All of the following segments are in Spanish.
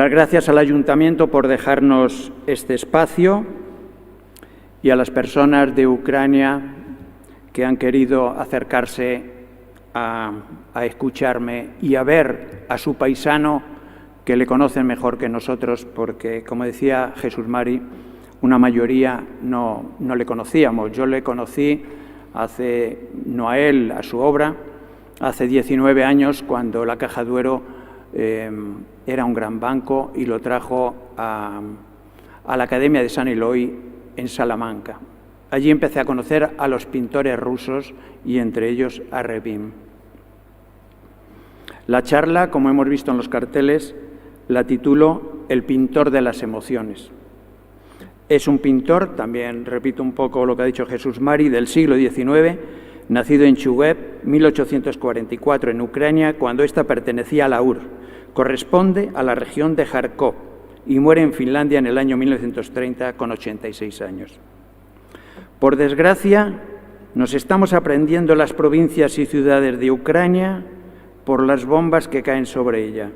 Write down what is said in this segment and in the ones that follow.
Las gracias al Ayuntamiento por dejarnos este espacio y a las personas de Ucrania que han querido acercarse a escucharme y a ver a su paisano que le conocen mejor que nosotros, porque, como decía Jesús Mari, una mayoría no le conocíamos. Yo le conocí no a él, a su obra, hace 19 años, cuando la Caja Duero era un gran banco y lo trajo a la Academia de San Eloy en Salamanca. Allí empecé a conocer a los pintores rusos y entre ellos a Repin. La charla, como hemos visto en los carteles, la titulo El pintor de las emociones. Es un pintor, también repito un poco lo que ha dicho Jesús Mari, del siglo XIX, nacido en Chuguev, 1844, en Ucrania, cuando ésta pertenecía a la URSS. Corresponde a la región de Kharkov y muere en Finlandia en el año 1930 con 86 años. Por desgracia, nos estamos aprendiendo las provincias y ciudades de Ucrania por las bombas que caen sobre ella.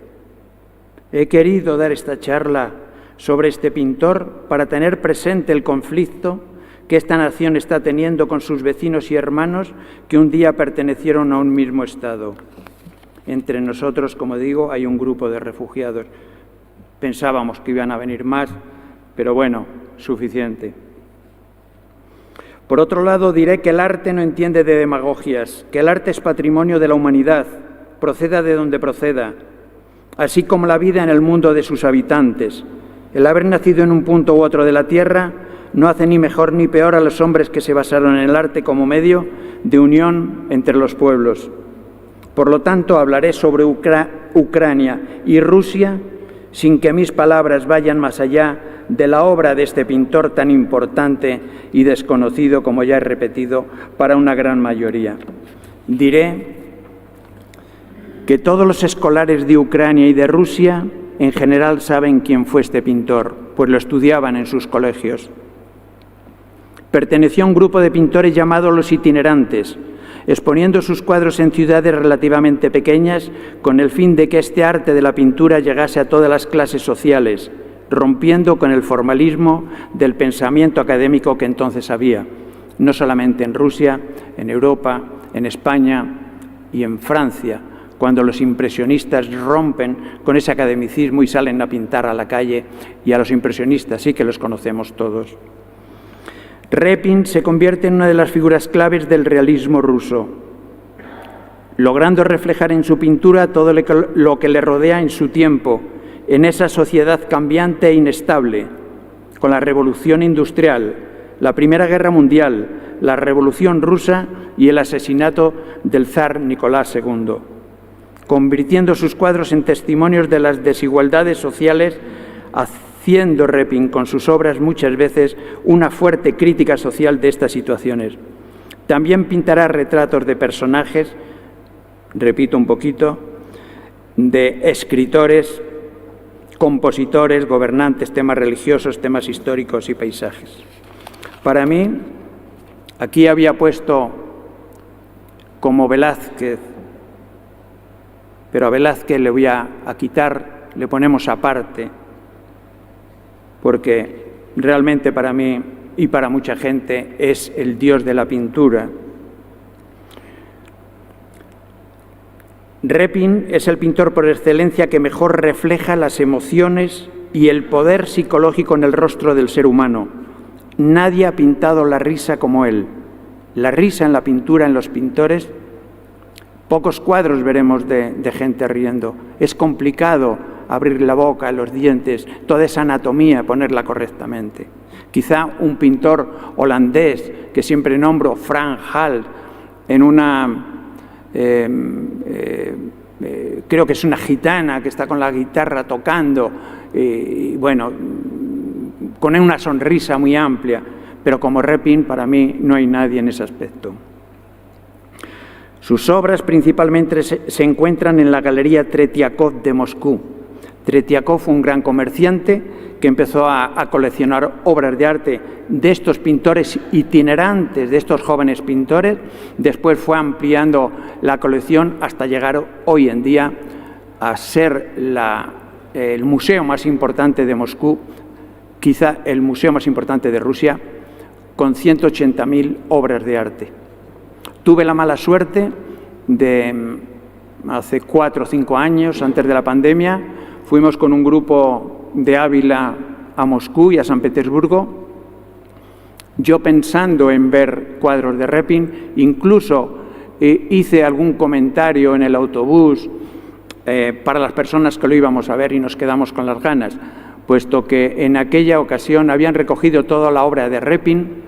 He querido dar esta charla sobre este pintor para tener presente el conflicto que esta nación está teniendo con sus vecinos y hermanos que un día pertenecieron a un mismo Estado. Entre nosotros, como digo, hay un grupo de refugiados. Pensábamos que iban a venir más, pero bueno, suficiente. Por otro lado, diré que el arte no entiende de demagogias, que el arte es patrimonio de la humanidad, proceda de donde proceda, así como la vida en el mundo de sus habitantes. El haber nacido en un punto u otro de la tierra no hace ni mejor ni peor a los hombres que se basaron en el arte como medio de unión entre los pueblos. Por lo tanto, hablaré sobre Ucrania y Rusia sin que mis palabras vayan más allá de la obra de este pintor tan importante y desconocido, como ya he repetido, para una gran mayoría. Diré que todos los escolares de Ucrania y de Rusia en general saben quién fue este pintor, pues lo estudiaban en sus colegios. Perteneció a un grupo de pintores llamado los itinerantes, exponiendo sus cuadros en ciudades relativamente pequeñas con el fin de que este arte de la pintura llegase a todas las clases sociales, rompiendo con el formalismo del pensamiento académico que entonces había, no solamente en Rusia, en Europa, en España y en Francia, cuando los impresionistas rompen con ese academicismo y salen a pintar a la calle, y a los impresionistas sí que los conocemos todos. Repin se convierte en una de las figuras claves del realismo ruso, logrando reflejar en su pintura todo lo que le rodea en su tiempo, en esa sociedad cambiante e inestable, con la revolución industrial, la Primera Guerra Mundial, la Revolución Rusa y el asesinato del zar Nicolás II, convirtiendo sus cuadros en testimonios de las desigualdades sociales, haciendo Repin con sus obras muchas veces una fuerte crítica social de estas situaciones. También pintará retratos de personajes, repito un poquito, de escritores, compositores, gobernantes, temas religiosos, temas históricos y paisajes. Para mí, aquí había puesto como Velázquez, pero a Velázquez le voy a quitar, le ponemos aparte, porque realmente para mí y para mucha gente es el dios de la pintura. Repin es el pintor por excelencia que mejor refleja las emociones y el poder psicológico en el rostro del ser humano. Nadie ha pintado la risa como él. La risa en la pintura, en los pintores, pocos cuadros veremos de gente riendo. Es complicado abrir la boca, los dientes, toda esa anatomía, ponerla correctamente. Quizá un pintor holandés, que siempre nombro, Frans Hals, en una... creo que es una gitana que está con la guitarra tocando, y bueno, con una sonrisa muy amplia, pero como Repin, para mí no hay nadie en ese aspecto. Sus obras principalmente se encuentran en la Galería Tretiakov de Moscú. Tretiakov fue un gran comerciante que empezó a coleccionar obras de arte de estos pintores itinerantes, de estos jóvenes pintores. Después fue ampliando la colección hasta llegar hoy en día a ser el museo más importante de Moscú, quizá el museo más importante de Rusia, con 180.000 obras de arte. Tuve la mala suerte de, hace 4 o 5 años, antes de la pandemia, fuimos con un grupo de Ávila a Moscú y a San Petersburgo. Yo pensando en ver cuadros de Repin, incluso hice algún comentario en el autobús para las personas que lo íbamos a ver y nos quedamos con las ganas, puesto que en aquella ocasión habían recogido toda la obra de Repin,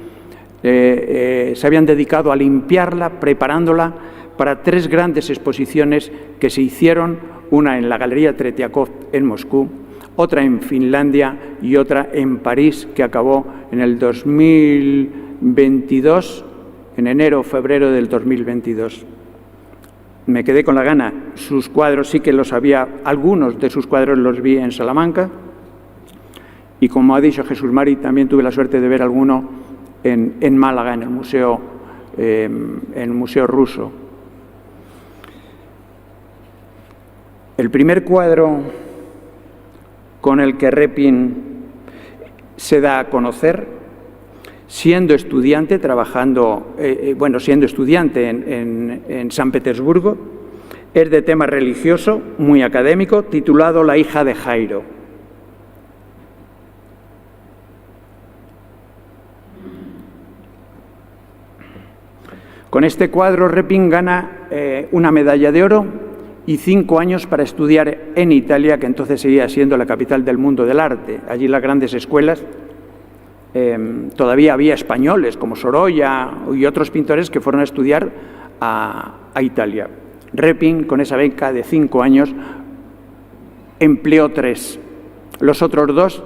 se habían dedicado a limpiarla, preparándola para 3 grandes exposiciones que se hicieron, una en la Galería Tretiakov en Moscú, otra en Finlandia y otra en París, que acabó en el 2022, en enero o febrero del 2022. Me quedé con la gana. Sus cuadros sí que los había, algunos de sus cuadros los vi en Salamanca, y como ha dicho Jesús Mari, también tuve la suerte de ver alguno en Málaga, en el Museo Ruso. El primer cuadro con el que Repin se da a conocer, siendo estudiante, siendo estudiante en San Petersburgo, es de tema religioso, muy académico, titulado La hija de Jairo. Con este cuadro Repin gana una medalla de oro y 5 años para estudiar en Italia, que entonces seguía siendo la capital del mundo del arte. Allí en las grandes escuelas todavía había españoles como Sorolla y otros pintores que fueron a estudiar a Italia. Repin, con esa beca de 5 años, empleó 3. Los otros 2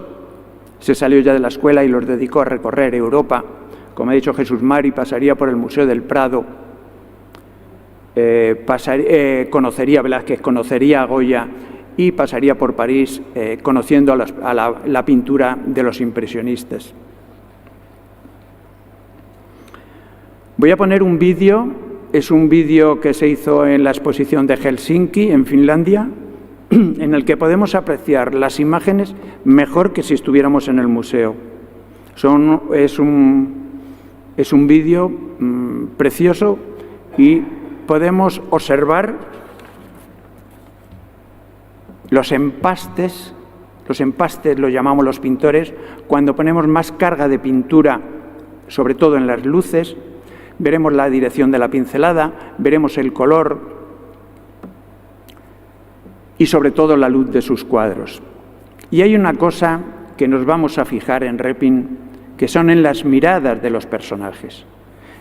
se salió ya de la escuela y los dedicó a recorrer Europa. Como ha dicho Jesús Mari, pasaría por el Museo del Prado, conocería a Velázquez, conocería a Goya y pasaría por París conociendo a la pintura de los impresionistas. Voy a poner un vídeo, es un vídeo que se hizo en la exposición de Helsinki, en Finlandia, en el que podemos apreciar las imágenes mejor que si estuviéramos en el museo. Es un vídeo precioso y podemos observar los empastes lo llamamos los pintores, cuando ponemos más carga de pintura, sobre todo en las luces, veremos la dirección de la pincelada, veremos el color y sobre todo la luz de sus cuadros. Y hay una cosa que nos vamos a fijar en Repin, que son en las miradas de los personajes.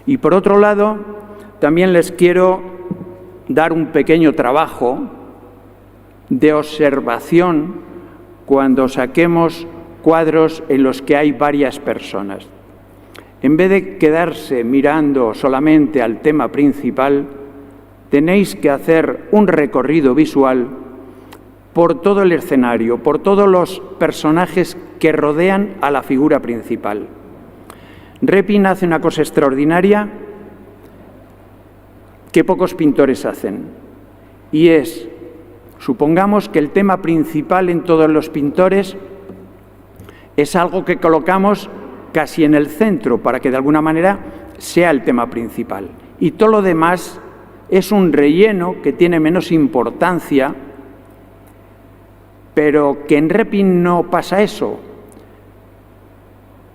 Y por otro lado, también les quiero dar un pequeño trabajo de observación cuando saquemos cuadros en los que hay varias personas. En vez de quedarse mirando solamente al tema principal, tenéis que hacer un recorrido visual por todo el escenario, por todos los personajes que rodean a la figura principal. Repin hace una cosa extraordinaria que pocos pintores hacen, y es, supongamos que el tema principal en todos los pintores es algo que colocamos casi en el centro para que de alguna manera sea el tema principal, y todo lo demás es un relleno que tiene menos importancia, pero que en Repin no pasa eso.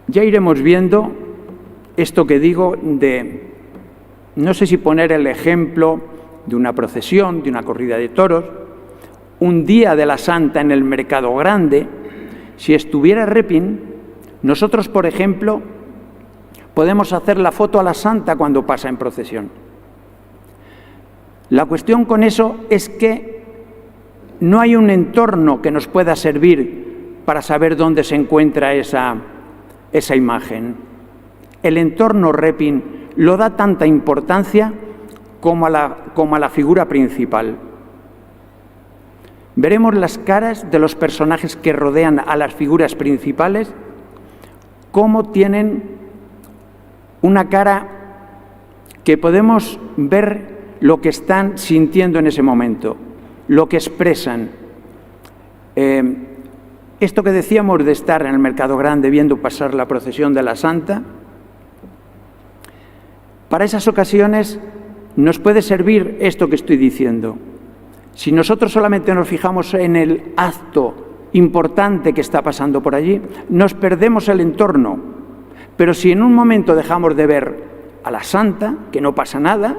Ya iremos viendo esto que digo de, no sé si poner el ejemplo de una procesión, de una corrida de toros, un día de la Santa en el Mercado Grande. Si estuviera Repin, nosotros, por ejemplo, podemos hacer la foto a la Santa cuando pasa en procesión. La cuestión con eso es que no hay un entorno que nos pueda servir para saber dónde se encuentra esa imagen. El entorno Repin lo da tanta importancia como a la figura principal. Veremos las caras de los personajes que rodean a las figuras principales, cómo tienen una cara que podemos ver lo que están sintiendo en ese momento, lo que expresan. Esto que decíamos de estar en el Mercado Grande viendo pasar la procesión de la Santa, para esas ocasiones nos puede servir esto que estoy diciendo. Si nosotros solamente nos fijamos en el acto importante que está pasando por allí, nos perdemos el entorno. Pero si en un momento dejamos de ver a la Santa, que no pasa nada,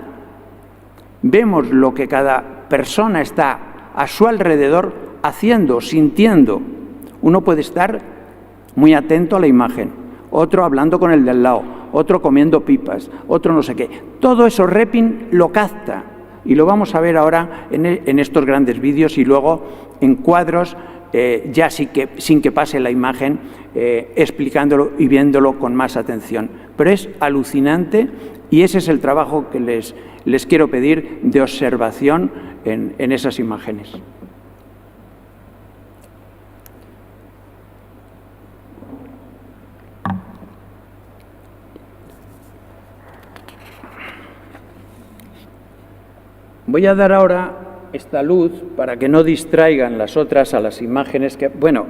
vemos lo que cada persona está a su alrededor haciendo, sintiendo. Uno puede estar muy atento a la imagen, otro hablando con el de al lado, otro comiendo pipas, otro no sé qué. Todo eso Repin lo capta y lo vamos a ver ahora en estos grandes vídeos y luego en cuadros, ya sin que pase la imagen, explicándolo y viéndolo con más atención. Pero es alucinante y ese es el trabajo que les quiero pedir de observación en esas imágenes. Voy a dar ahora esta luz para que no distraigan las otras a las imágenes que... Bueno,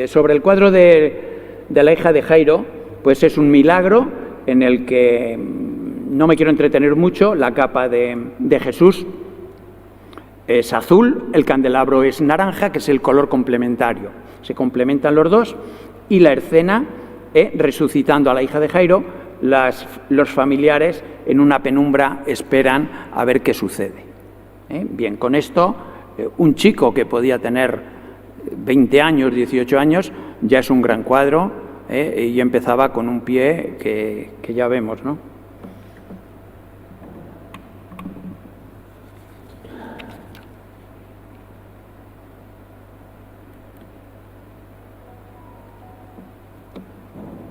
sobre el cuadro de la hija de Jairo, pues es un milagro en el que no me quiero entretener mucho. La capa de Jesús es azul, el candelabro es naranja, que es el color complementario. Se complementan los dos y la escena, resucitando a la hija de Jairo, los familiares en una penumbra esperan a ver qué sucede. Bien, con esto, un chico que podía tener 20 años, 18 años, ya es un gran cuadro, y empezaba con un pie que ya vemos, ¿no?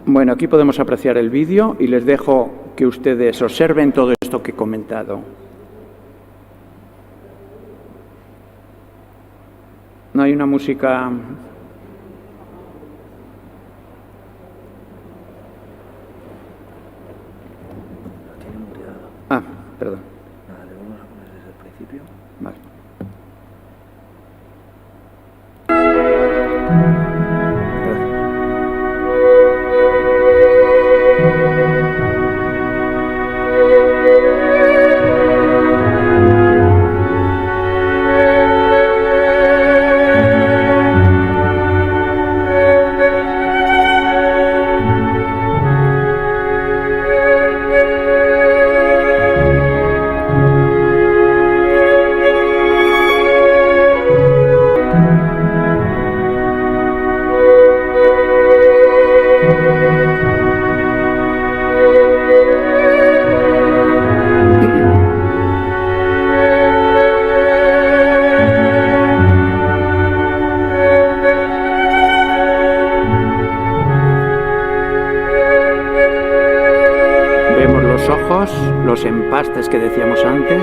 Bueno, aquí podemos apreciar el vídeo y les dejo que ustedes observen todo esto que he comentado. No hay una música... Ah, perdón. Nada, le vamos a poner desde el principio. Vale. Los empastes que decíamos antes.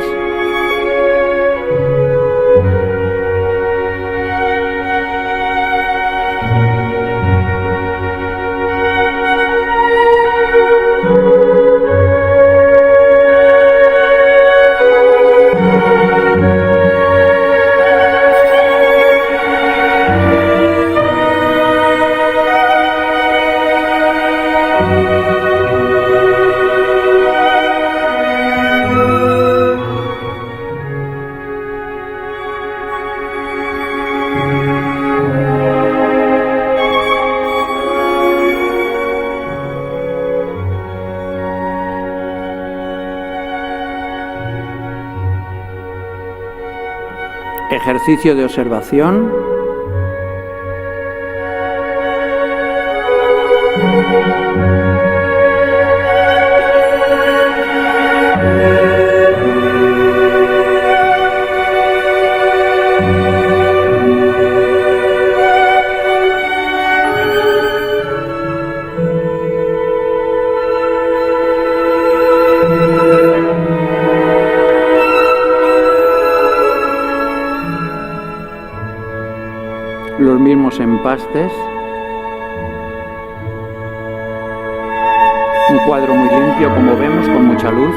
Ejercicio de observación. Los mismos empastes, un cuadro muy limpio, como vemos, con mucha luz.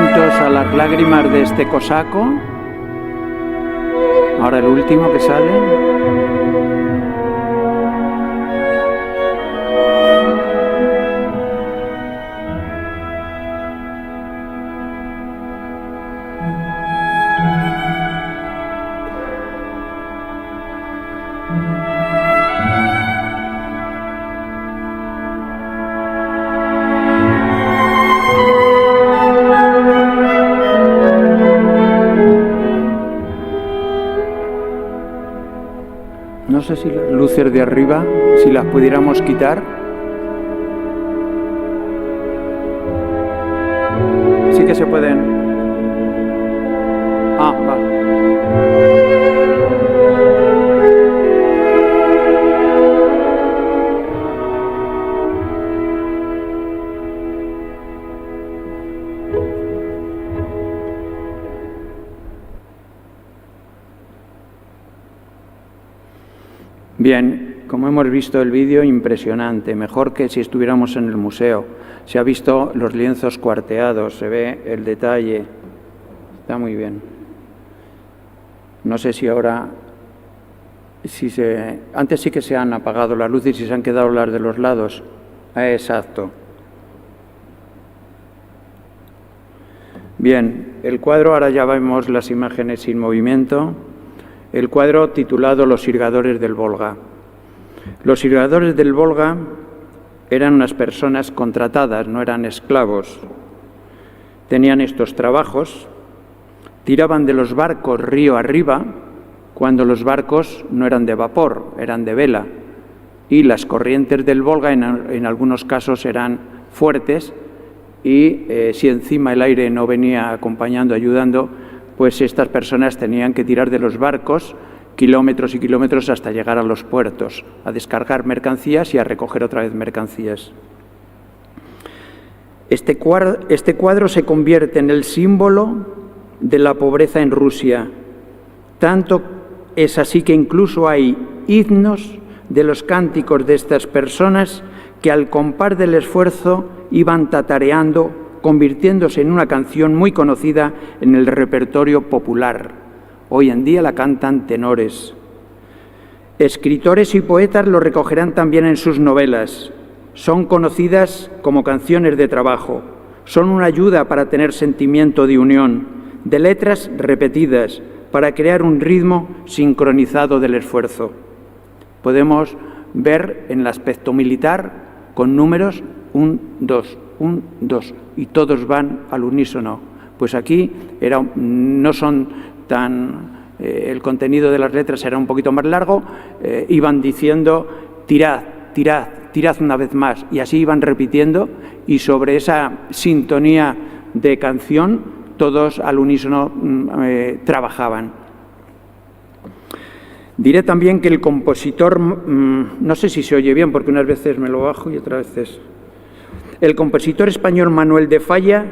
atentos a las lágrimas de este cosaco. Ahora el último que sale. No sé si las luces de arriba, si las pudiéramos quitar. Sí que se pueden. Ah, vale. Bien, como hemos visto el vídeo, impresionante, mejor que si estuviéramos en el museo. Se ha visto los lienzos cuarteados, se ve el detalle, está muy bien. No sé si ahora, antes sí que se han apagado las luces y se han quedado las de los lados. Exacto. Bien, el cuadro, ahora ya vemos las imágenes sin movimiento. El cuadro titulado Los Irgadores del Volga. Los irgadores del Volga eran unas personas contratadas, no eran esclavos. Tenían estos trabajos, tiraban de los barcos río arriba, cuando los barcos no eran de vapor, eran de vela. Y las corrientes del Volga en algunos casos eran fuertes y si encima el aire no venía acompañando, ayudando, pues estas personas tenían que tirar de los barcos kilómetros y kilómetros hasta llegar a los puertos, a descargar mercancías y a recoger otra vez mercancías. Este cuadro se convierte en el símbolo de la pobreza en Rusia. Tanto es así que incluso hay himnos de los cánticos de estas personas que al compás del esfuerzo iban tatareando, convirtiéndose en una canción muy conocida en el repertorio popular. Hoy en día la cantan tenores. Escritores y poetas lo recogerán también en sus novelas. Son conocidas como canciones de trabajo. Son una ayuda para tener sentimiento de unión, de letras repetidas, para crear un ritmo sincronizado del esfuerzo. Podemos ver en el aspecto militar con números 1, 2, 1, 2, y todos van al unísono. Pues aquí no son tan... el contenido de las letras era un poquito más largo, iban diciendo tirad, tirad, tirad una vez más, y así iban repitiendo, y sobre esa sintonía de canción todos al unísono trabajaban. Diré también que el compositor, no sé si se oye bien porque unas veces me lo bajo y otras veces... El compositor español Manuel de Falla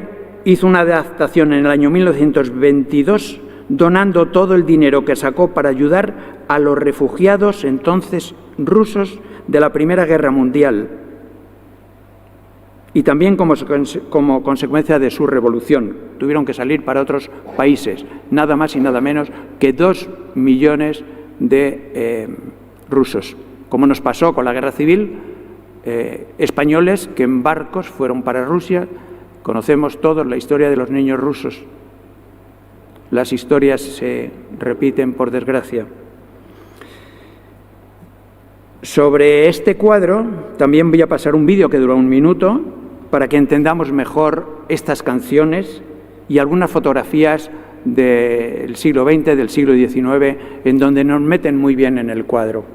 hizo una adaptación en el año 1922 donando todo el dinero que sacó para ayudar a los refugiados entonces rusos de la Primera Guerra Mundial y también como consecuencia de su revolución. Tuvieron que salir para otros países, nada más y nada menos que 2 millones de rusos, como nos pasó con la Guerra Civil, españoles que en barcos fueron para Rusia. Conocemos todos la historia de los niños rusos. Las historias se repiten, por desgracia. Sobre este cuadro también voy a pasar un vídeo que dura 1 minuto para que entendamos mejor estas canciones y algunas fotografías del siglo XX, del siglo XIX, en donde nos meten muy bien en el cuadro.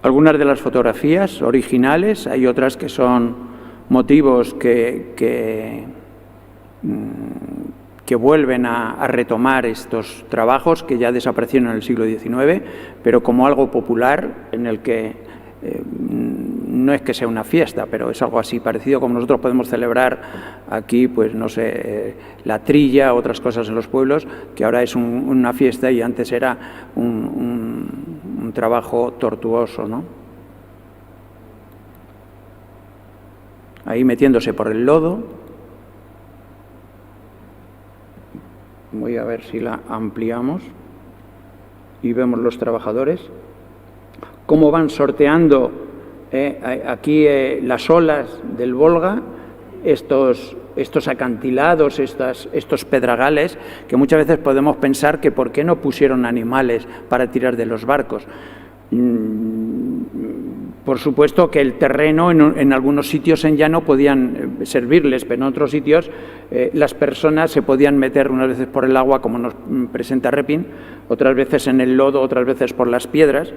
Algunas de las fotografías originales, hay otras que son motivos que vuelven a retomar estos trabajos que ya desaparecieron en el siglo XIX, pero como algo popular en el que no es que sea una fiesta, pero es algo así parecido como nosotros podemos celebrar aquí, pues no sé, la trilla, otras cosas en los pueblos, que ahora es una fiesta y antes era un trabajo tortuoso, ¿no? Ahí metiéndose por el lodo. Voy a ver si la ampliamos y vemos los trabajadores cómo van sorteando aquí las olas del Volga, estos acantilados, estos pedragales, que muchas veces podemos pensar que por qué no pusieron animales para tirar de los barcos. Por supuesto que el terreno en algunos sitios en llano podían servirles, pero en otros sitios las personas se podían meter unas veces por el agua, como nos presenta Repin, otras veces en el lodo, otras veces por las piedras,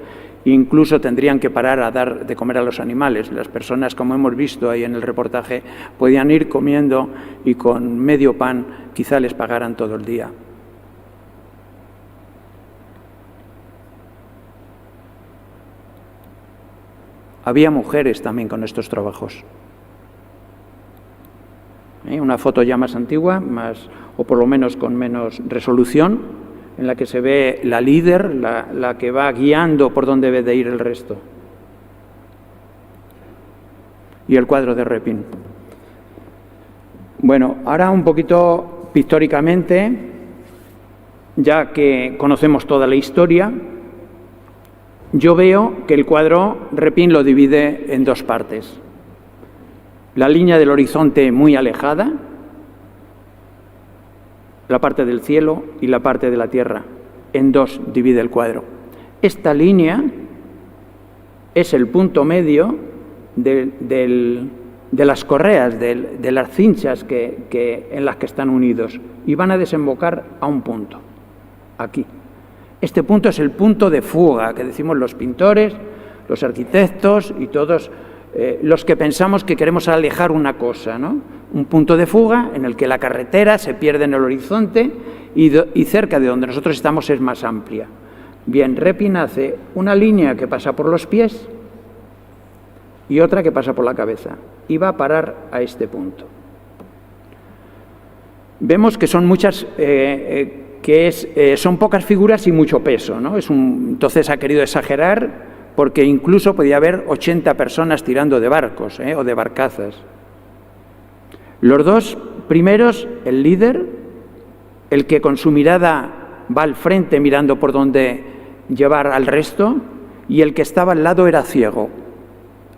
e incluso tendrían que parar a dar de comer a los animales. Las personas, como hemos visto ahí en el reportaje, podían ir comiendo y con medio pan quizá les pagaran todo el día. Había mujeres también con estos trabajos. Una foto ya más antigua, o por lo menos con menos resolución, en la que se ve la líder, la que va guiando por dónde debe de ir el resto. Y el cuadro de Repin. Bueno, ahora un poquito pictóricamente, ya que conocemos toda la historia, yo veo que el cuadro Repin lo divide en dos partes. La línea del horizonte muy alejada, la parte del cielo y la parte de la tierra. En dos divide el cuadro. Esta línea es el punto medio de las correas, de las cinchas en las que están unidos, y van a desembocar a un punto, aquí. Este punto es el punto de fuga, que decimos los pintores, los arquitectos y todos los que pensamos que queremos alejar una cosa, ¿no? Un punto de fuga en el que la carretera se pierde en el horizonte y cerca de donde nosotros estamos es más amplia. Bien, Repin hace una línea que pasa por los pies y otra que pasa por la cabeza y va a parar a este punto. Vemos que son muchas... son pocas figuras y mucho peso, ¿no? Entonces ha querido exagerar porque incluso podía haber 80 personas tirando de barcos o de barcazas. Los dos primeros, el líder, el que con su mirada va al frente mirando por dónde llevar al resto, y el que estaba al lado era ciego.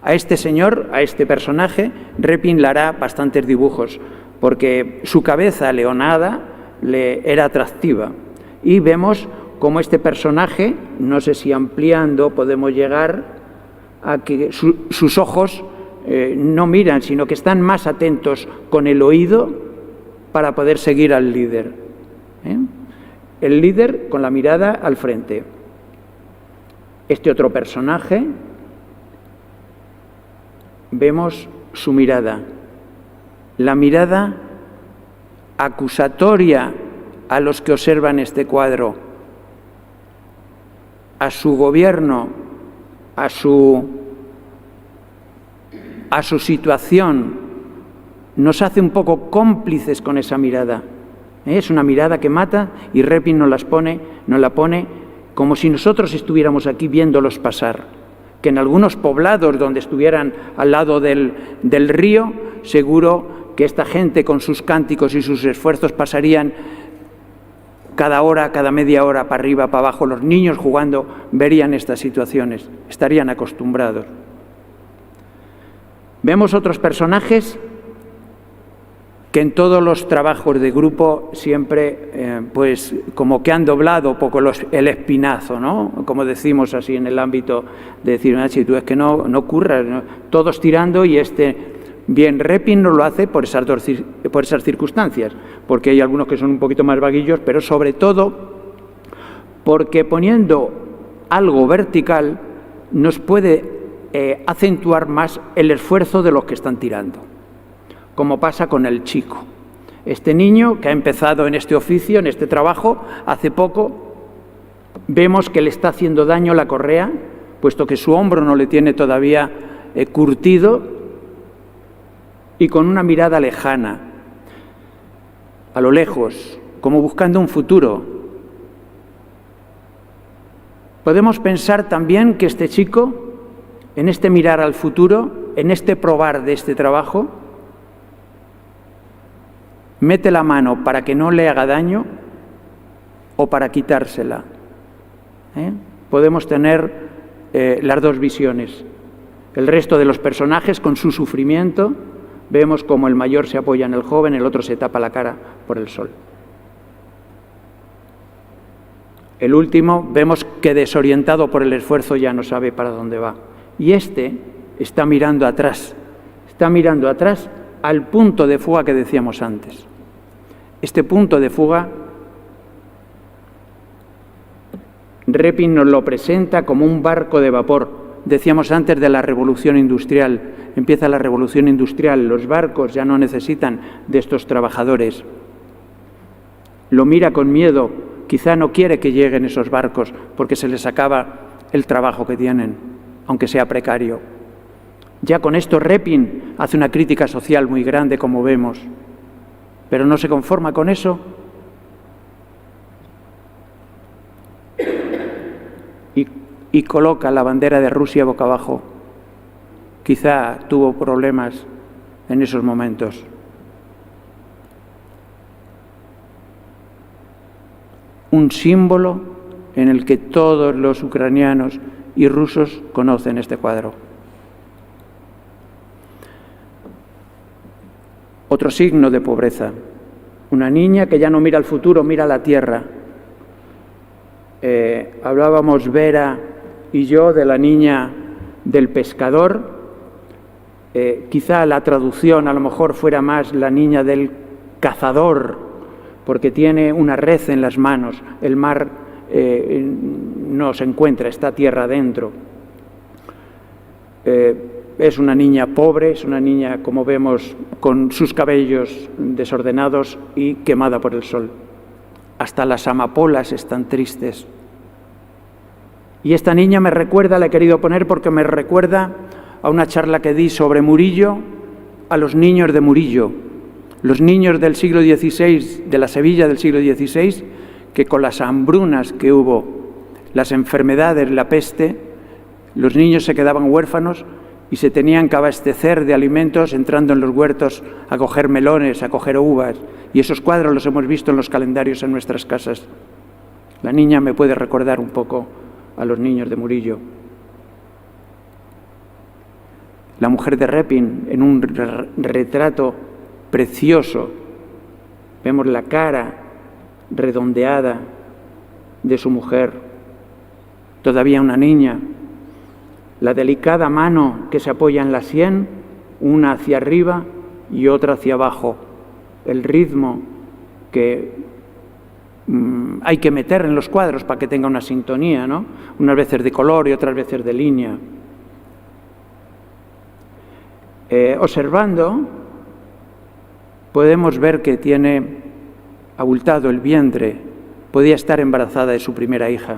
A este señor, a este personaje, Repin le hará bastantes dibujos porque su cabeza leonada le era atractiva, y vemos cómo este personaje, no sé si ampliando podemos llegar a que sus ojos no miran, sino que están más atentos con el oído para poder seguir al líder. El líder con la mirada al frente. Este otro personaje, vemos su mirada, la mirada acusatoria a los que observan este cuadro, a su gobierno, a su situación, nos hace un poco cómplices con esa mirada. Es una mirada que mata y Repin nos la pone como si nosotros estuviéramos aquí viéndolos pasar. Que en algunos poblados donde estuvieran al lado del río, seguro que esta gente con sus cánticos y sus esfuerzos pasarían cada hora, cada media hora, para arriba, para abajo. Los niños jugando verían estas situaciones, estarían acostumbrados. Vemos otros personajes que en todos los trabajos de grupo siempre, pues como que han doblado un poco el espinazo, ¿no? Como decimos así en el ámbito de decir, si tú es que no ocurra, ¿no? Todos tirando y bien, Repin no lo hace por esas circunstancias, porque hay algunos que son un poquito más vaguillos, pero sobre todo porque poniendo algo vertical nos puede acentuar más el esfuerzo de los que están tirando. Como pasa con el chico. Este niño que ha empezado en este oficio, en este trabajo, hace poco, vemos que le está haciendo daño la correa, puesto que su hombro no le tiene todavía curtido, y con una mirada lejana, a lo lejos, como buscando un futuro. Podemos pensar también que este chico, en este mirar al futuro, en este probar de este trabajo, mete la mano para que no le haga daño o para quitársela. Podemos tener las dos visiones. El resto de los personajes con su sufrimiento, vemos como el mayor se apoya en el joven, el otro se tapa la cara por el sol. El último, vemos que desorientado por el esfuerzo ya no sabe para dónde va. Y este está mirando atrás al punto de fuga que decíamos antes. Este punto de fuga, Repin nos lo presenta como un barco de vapor. Decíamos antes de la revolución industrial. Empieza la revolución industrial, los barcos ya no necesitan de estos trabajadores. Lo mira con miedo, quizá no quiere que lleguen esos barcos porque se les acaba el trabajo que tienen, aunque sea precario. Ya con esto Repin hace una crítica social muy grande, como vemos, pero no se conforma con eso. Y coloca la bandera de Rusia boca abajo. Quizá tuvo problemas en esos momentos. Un símbolo en el que todos los ucranianos y rusos conocen este cuadro. Otro signo de pobreza. Una niña que ya no mira al futuro, mira a la tierra. Hablábamos Vera y yo de la niña del pescador. Quizá la traducción a lo mejor fuera más la niña del cazador, porque tiene una red en las manos. El mar no se encuentra, está tierra adentro. Es una niña pobre, es una niña, como vemos, con sus cabellos desordenados y quemada por el sol. Hasta las amapolas están tristes. Y esta niña me recuerda, la he querido poner porque me recuerda a una charla que di sobre Murillo, a los niños de Murillo. Los niños del siglo XVI, de la Sevilla del siglo XVI, que con las hambrunas que hubo, las enfermedades, la peste, los niños se quedaban huérfanos y se tenían que abastecer de alimentos entrando en los huertos a coger melones, a coger uvas. Y esos cuadros los hemos visto en los calendarios en nuestras casas. La niña me puede recordar un poco a los niños de Murillo. La mujer de Repin, en un retrato precioso, vemos la cara redondeada de su mujer, todavía una niña. La delicada mano que se apoya en la sien, una hacia arriba y otra hacia abajo. El ritmo que hay que meter en los cuadros para que tenga una sintonía, ¿no? Unas veces de color y otras veces de línea. Observando, podemos ver que tiene abultado el vientre. Podía estar embarazada de su primera hija.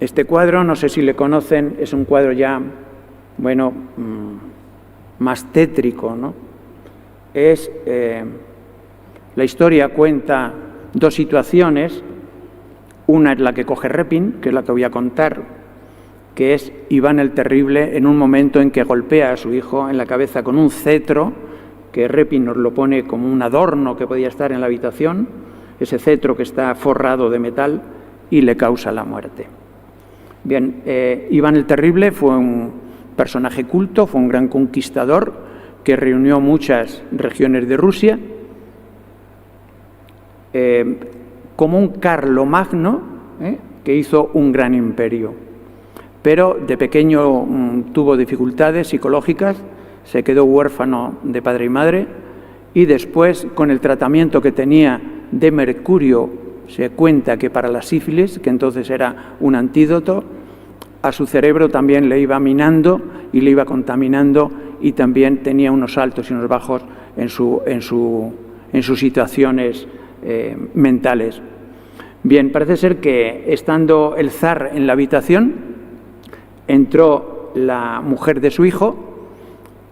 Este cuadro, no sé si le conocen, es un cuadro ya, bueno, más tétrico, ¿no? La historia cuenta dos situaciones. Una es la que coge Repin, que es la que voy a contar, que es Iván el Terrible en un momento en que golpea a su hijo en la cabeza con un cetro, que Repin nos lo pone como un adorno que podía estar en la habitación, ese cetro que está forrado de metal, y le causa la muerte. Bien, Iván el Terrible fue un personaje culto, fue un gran conquistador que reunió muchas regiones de Rusia, como un Carlomagno, que hizo un gran imperio. Pero de pequeño tuvo dificultades psicológicas, se quedó huérfano de padre y madre, y después, con el tratamiento que tenía de mercurio, se cuenta que para la sífilis, que entonces era un antídoto, a su cerebro también le iba minando y le iba contaminando, y también tenía unos altos y unos bajos en sus situaciones mentales. Bien, parece ser que estando el zar en la habitación, entró la mujer de su hijo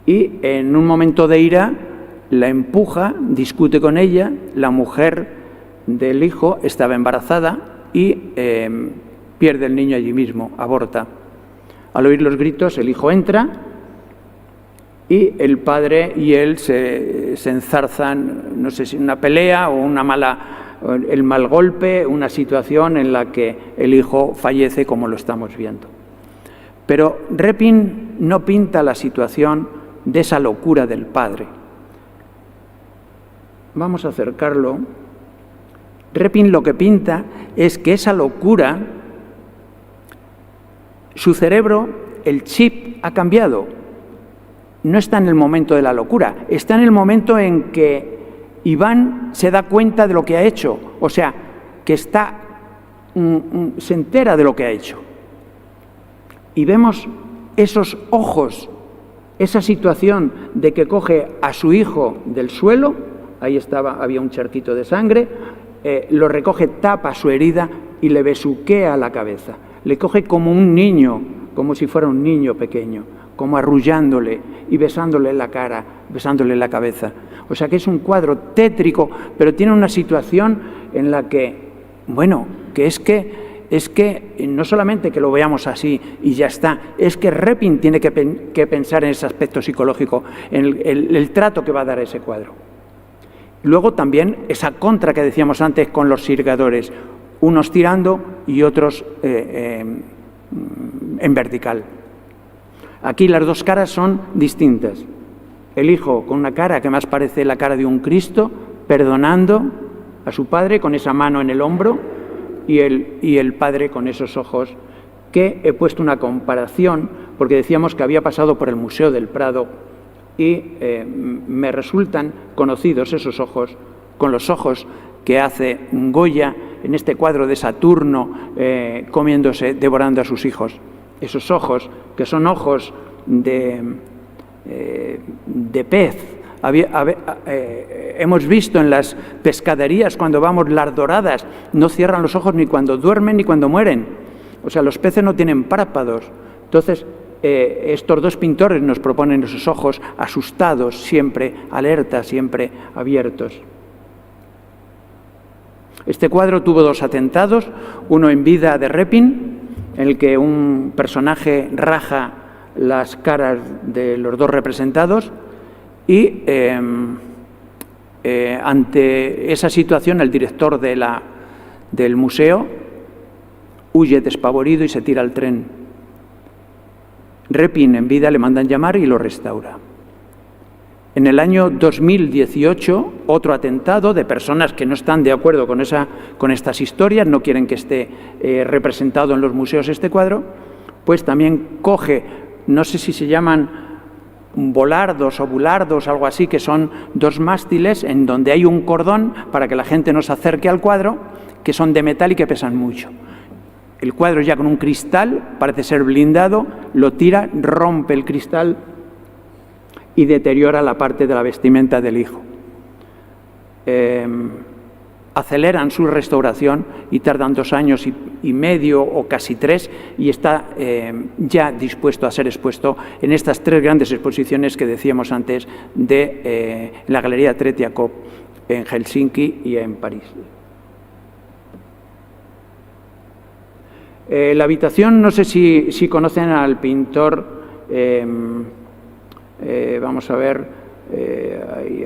y en un momento de ira la empuja, discute con ella. La mujer del hijo estaba embarazada y pierde el niño allí mismo, aborta. Al oír los gritos, el hijo entra y el padre y él se enzarzan, no sé si una pelea o el mal golpe, una situación en la que el hijo fallece, como lo estamos viendo. Pero Repin no pinta la situación de esa locura del padre. Vamos a acercarlo. Repin lo que pinta es que esa locura, su cerebro, el chip ha cambiado. No está en el momento de la locura, está en el momento en que Iván se da cuenta de lo que ha hecho, o sea, que se entera de lo que ha hecho. Y vemos esos ojos, esa situación de que coge a su hijo del suelo, ahí había un charquito de sangre, lo recoge, tapa su herida y le besuquea la cabeza. Le coge como un niño, como si fuera un niño pequeño, como arrullándole y besándole la cara, besándole la cabeza. O sea que es un cuadro tétrico, pero tiene una situación en la que, bueno, que es que no solamente que lo veamos así y ya está, es que Repin tiene que pensar en ese aspecto psicológico, en el trato que va a dar ese cuadro. Luego también esa contra que decíamos antes con los sirgadores, unos tirando y otros en vertical. Aquí las dos caras son distintas. El hijo con una cara que más parece la cara de un Cristo, perdonando a su padre con esa mano en el hombro, y el padre con esos ojos, que he puesto una comparación porque decíamos que había pasado por el Museo del Prado y me resultan conocidos esos ojos con los ojos que hace Goya en este cuadro de Saturno devorando a sus hijos. Esos ojos que son ojos de pez. Hemos visto en las pescaderías cuando vamos las doradas, no cierran los ojos ni cuando duermen ni cuando mueren. O sea, los peces no tienen párpados. Entonces, estos dos pintores nos proponen esos ojos asustados, siempre alertas, siempre abiertos. Este cuadro tuvo dos atentados, uno en vida de Repin, en el que un personaje raja las caras de los dos representados, y ante esa situación el director del museo huye despavorido y se tira al tren. Repin en vida le mandan llamar y lo restaura. En el año 2018, otro atentado de personas que no están de acuerdo con estas historias, no quieren que esté representado en los museos este cuadro, pues también coge, no sé si se llaman volardos o bulardos, algo así, que son dos mástiles en donde hay un cordón para que la gente no se acerque al cuadro, que son de metal y que pesan mucho. El cuadro ya con un cristal, parece ser blindado, lo tira, rompe el cristal y deteriora la parte de la vestimenta del hijo. Aceleran su restauración y tardan 2 años y medio o casi 3 y está ya dispuesto a ser expuesto en estas 3 grandes exposiciones que decíamos antes de la Galería Tretiakov en Helsinki y en París. La habitación, no sé si conocen al pintor, vamos a ver,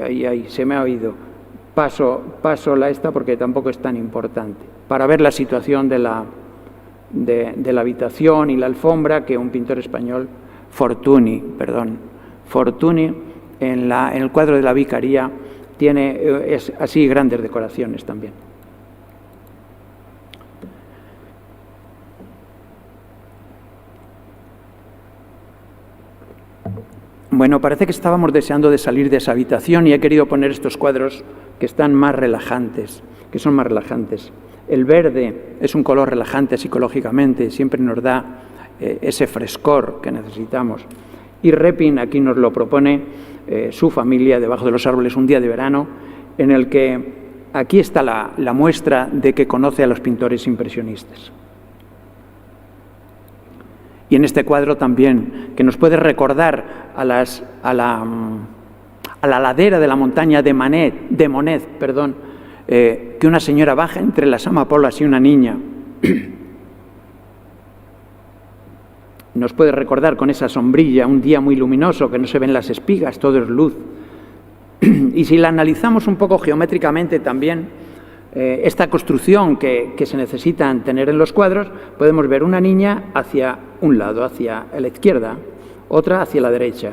ahí, se me ha oído. Paso la esta porque tampoco es tan importante. Para ver la situación de la habitación y la alfombra que un pintor español, Fortuny, en el cuadro de la Vicaría tiene así grandes decoraciones también. Bueno, parece que estábamos deseando de salir de esa habitación y he querido poner estos cuadros que están más relajantes, que son más relajantes. El verde es un color relajante psicológicamente, siempre nos da ese frescor que necesitamos. Y Repin aquí nos lo propone su familia debajo de los árboles un día de verano, en el que aquí está la muestra de que conoce a los pintores impresionistas. Y en este cuadro también, que nos puede recordar a la ladera de la montaña de Monet, que una señora baja entre las amapolas y una niña. Nos puede recordar con esa sombrilla un día muy luminoso, que no se ven las espigas, todo es luz. Y si la analizamos un poco geométricamente también, esta construcción que se necesitan tener en los cuadros, podemos ver una niña hacia un lado, hacia la izquierda, otra hacia la derecha,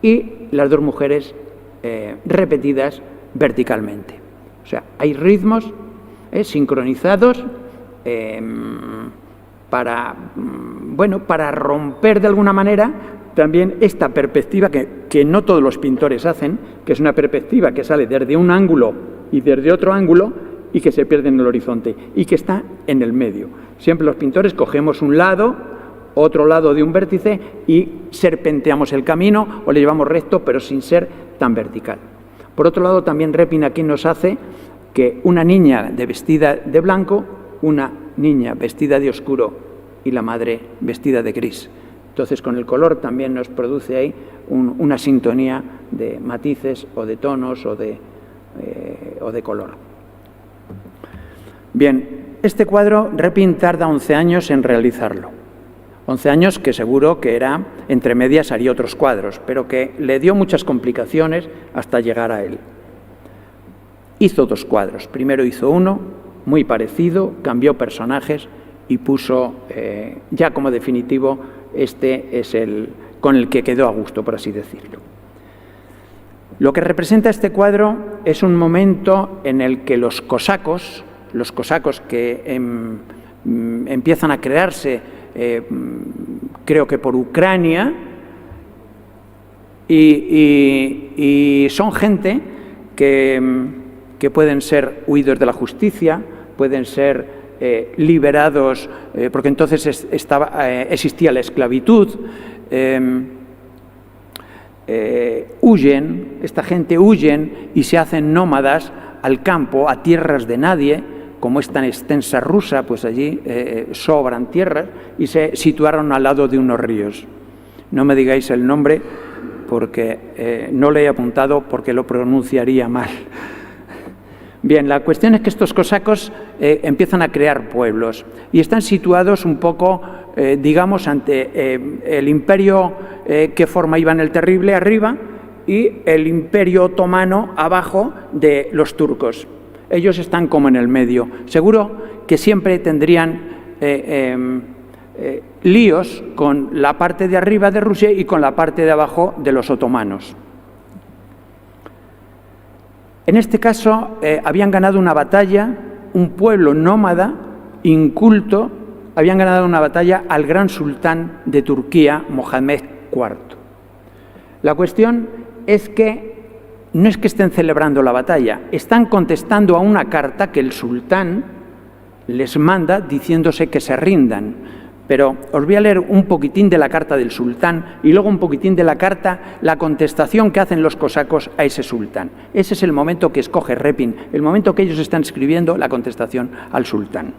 y las 2 mujeres repetidas verticalmente. O sea, hay ritmos sincronizados para romper de alguna manera también esta perspectiva que no todos los pintores hacen, que es una perspectiva que sale desde un ángulo y desde otro ángulo y que se pierde en el horizonte y que está en el medio. Siempre los pintores cogemos un lado, otro lado de un vértice y serpenteamos el camino o le llevamos recto pero sin ser tan vertical. Por otro lado, también Repin aquí nos hace que una niña vestida de blanco, una niña vestida de oscuro y la madre vestida de gris. Entonces, con el color también nos produce ahí una sintonía de matices o de tonos o de color. Bien, este cuadro Repin tarda 11 años en realizarlo. 11 años que seguro que era, entre medias haría otros cuadros, pero que le dio muchas complicaciones hasta llegar a él. Hizo 2 cuadros. Primero hizo uno, muy parecido, cambió personajes y puso ya como definitivo, este es el con el que quedó a gusto, por así decirlo. Lo que representa este cuadro es un momento en el que los cosacos que empiezan a crearse, creo que por Ucrania, y son gente que pueden ser huidos de la justicia, pueden ser liberados, porque entonces existía la esclavitud, esta gente huyen y se hacen nómadas al campo, a tierras de nadie, como es tan extensa Rusia, pues allí sobran tierras y se situaron al lado de unos ríos. No me digáis el nombre porque no lo he apuntado porque lo pronunciaría mal. Bien, la cuestión es que estos cosacos empiezan a crear pueblos y están situados un poco, digamos, ante el imperio que forma Iván el Terrible arriba y el imperio otomano abajo de los turcos. Ellos están como en el medio. Seguro que siempre tendrían líos con la parte de arriba de Rusia y con la parte de abajo de los otomanos. En este caso, habían ganado una batalla, un pueblo nómada, inculto, habían ganado una batalla al gran sultán de Turquía, Mohamed IV. La cuestión es que no es que estén celebrando la batalla, están contestando a una carta que el sultán les manda diciéndose que se rindan. Pero os voy a leer un poquitín de la carta del sultán y luego un poquitín de la carta, la contestación que hacen los cosacos a ese sultán. Ese es el momento que escoge Repin, el momento que ellos están escribiendo la contestación al sultán.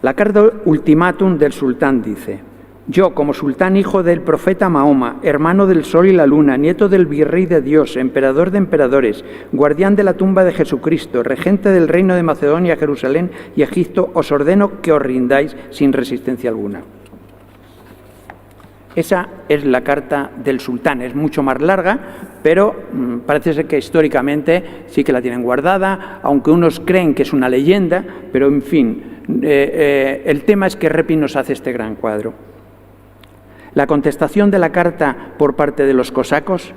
La carta ultimátum del sultán dice: yo, como sultán hijo del profeta Mahoma, hermano del sol y la luna, nieto del virrey de Dios, emperador de emperadores, guardián de la tumba de Jesucristo, regente del reino de Macedonia, Jerusalén y Egipto, os ordeno que os rindáis sin resistencia alguna. Esa es la carta del sultán. Es mucho más larga, pero parece ser que históricamente sí que la tienen guardada, aunque unos creen que es una leyenda, pero en fin, el tema es que Repin nos hace este gran cuadro. La contestación de la carta por parte de los cosacos,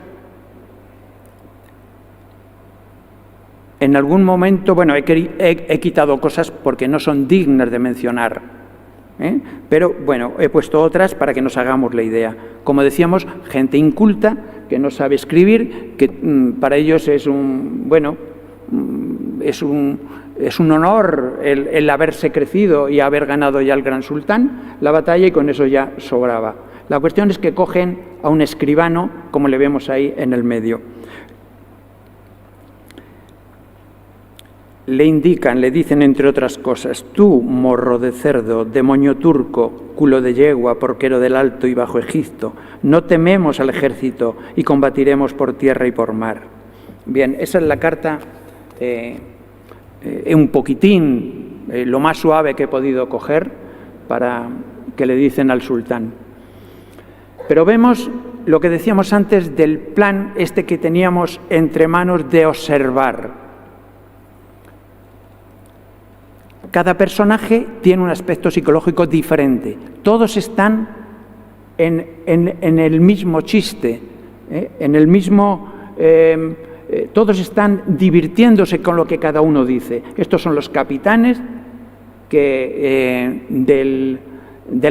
en algún momento, bueno, he quitado cosas porque no son dignas de mencionar, pero bueno, he puesto otras para que nos hagamos la idea. Como decíamos, gente inculta que no sabe escribir, que para ellos es un honor el haberse crecido y haber ganado ya el gran sultán la batalla, y con eso ya sobraba. La cuestión es que cogen a un escribano, como le vemos ahí en el medio. Le indican, le dicen entre otras cosas: tú, morro de cerdo, demonio turco, culo de yegua, porquero del Alto y Bajo Egipto, no tememos al ejército y combatiremos por tierra y por mar. Bien, esa es la carta, un poquitín, lo más suave que he podido coger para que le dicen al sultán. Pero vemos lo que decíamos antes del plan este que teníamos entre manos de observar. Cada personaje tiene un aspecto psicológico diferente. Todos están en el mismo chiste, en el mismo... todos están divirtiéndose con lo que cada uno dice. Estos son los capitanes del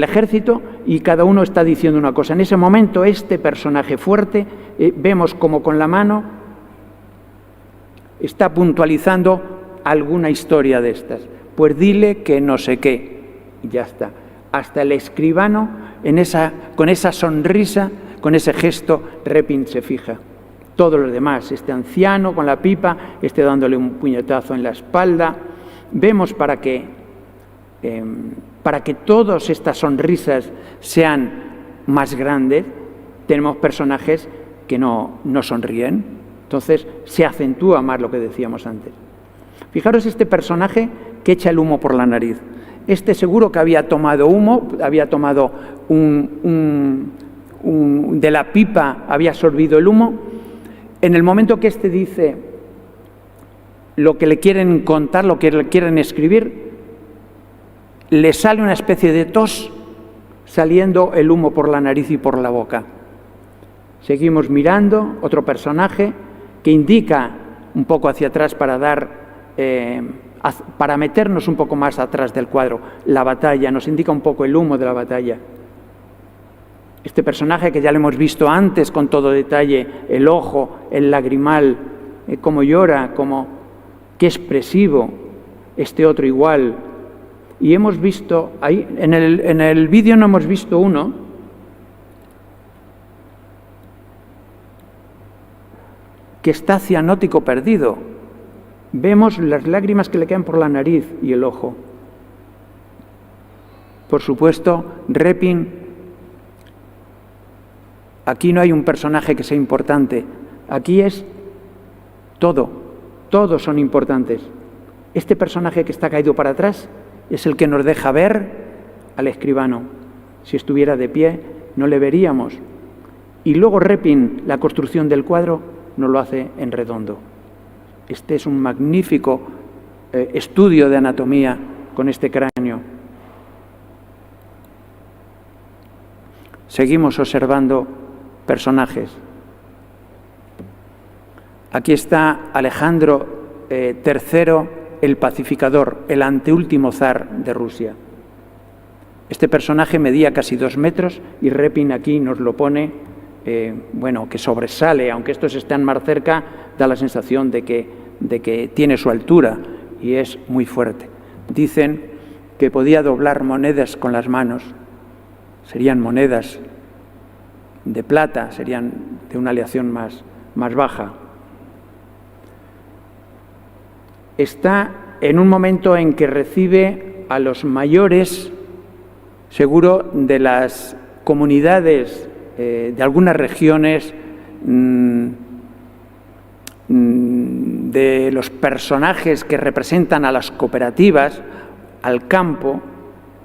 ejército, y cada uno está diciendo una cosa. En ese momento, este personaje fuerte, vemos como con la mano está puntualizando alguna historia de estas. Pues dile que no sé qué, y ya está. Hasta el escribano, con esa sonrisa, con ese gesto, Repin se fija. Todos los demás, este anciano con la pipa, dándole un puñetazo en la espalda. Vemos para que todas estas sonrisas sean más grandes, tenemos personajes que no sonríen. Entonces se acentúa más lo que decíamos antes. Fijaros este personaje que echa el humo por la nariz. Este seguro que había tomado humo, había tomado de la pipa, había absorbido el humo. En el momento que este dice lo que le quieren contar, lo que le quieren escribir, le sale una especie de tos, saliendo el humo por la nariz y por la boca. Seguimos mirando, otro personaje que indica un poco hacia atrás para meternos un poco más atrás del cuadro. La batalla, nos indica un poco el humo de la batalla. Este personaje que ya lo hemos visto antes con todo detalle, el ojo, el lagrimal, cómo llora, qué expresivo, este otro igual. Y hemos visto, ahí en el vídeo no hemos visto uno, que está cianótico perdido. Vemos las lágrimas que le caen por la nariz y el ojo. Por supuesto, Repin, aquí no hay un personaje que sea importante. Aquí es todo. Todos son importantes. Este personaje que está caído para atrás es el que nos deja ver al escribano. Si estuviera de pie, no le veríamos. Y luego Repin, la construcción del cuadro, nos lo hace en redondo. Este es un magnífico estudio de anatomía con este cráneo. Seguimos observando personajes. Aquí está Alejandro III, el pacificador, el anteúltimo zar de Rusia. Este personaje medía casi 2 metros y Repin aquí nos lo pone, que sobresale, aunque estos están más cerca, da la sensación de que tiene su altura y es muy fuerte. Dicen que podía doblar monedas con las manos. Serían monedas de plata, serían de una aleación más baja. Está en un momento en que recibe a los mayores, seguro, de las comunidades de algunas regiones, de los personajes que representan a las cooperativas, al campo,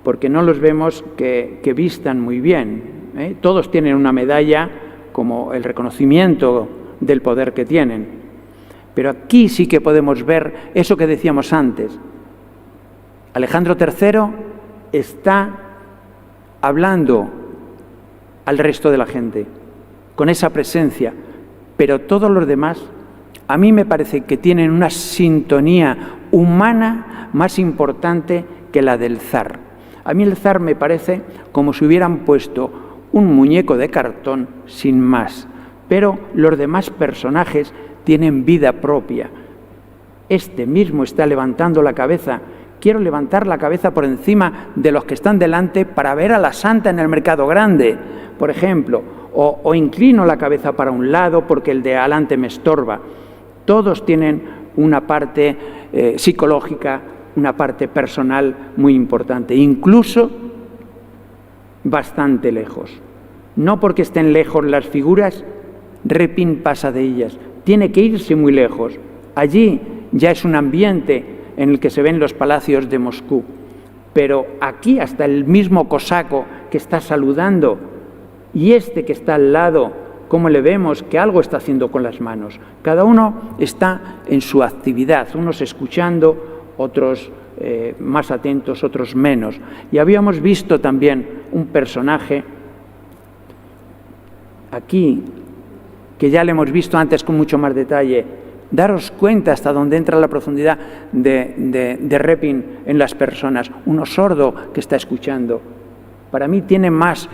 porque no los vemos que vistan muy bien, ¿eh? Todos tienen una medalla como el reconocimiento del poder que tienen. Pero aquí sí que podemos ver eso que decíamos antes. Alejandro III está hablando al resto de la gente, con esa presencia, pero todos los demás, a mí me parece que tienen una sintonía humana más importante que la del zar. A mí el zar me parece como si hubieran puesto un muñeco de cartón sin más, pero los demás personajes tienen vida propia. Este mismo está levantando la cabeza. Quiero levantar la cabeza por encima de los que están delante para ver a la santa en el mercado grande, por ejemplo, o inclino la cabeza para un lado porque el de adelante me estorba. Todos tienen una parte psicológica, una parte personal muy importante, incluso bastante lejos. No porque estén lejos las figuras, Repin pasa de ellas. Tiene que irse muy lejos. Allí ya es un ambiente en el que se ven los palacios de Moscú. Pero aquí hasta el mismo cosaco que está saludando y este que está al lado, cómo le vemos que algo está haciendo con las manos. Cada uno está en su actividad, unos escuchando, otros más atentos, otros menos. Y habíamos visto también un personaje aquí, que ya le hemos visto antes con mucho más detalle. Daros cuenta hasta dónde entra la profundidad de Repin en las personas. Uno sordo que está escuchando. Para mí tiene más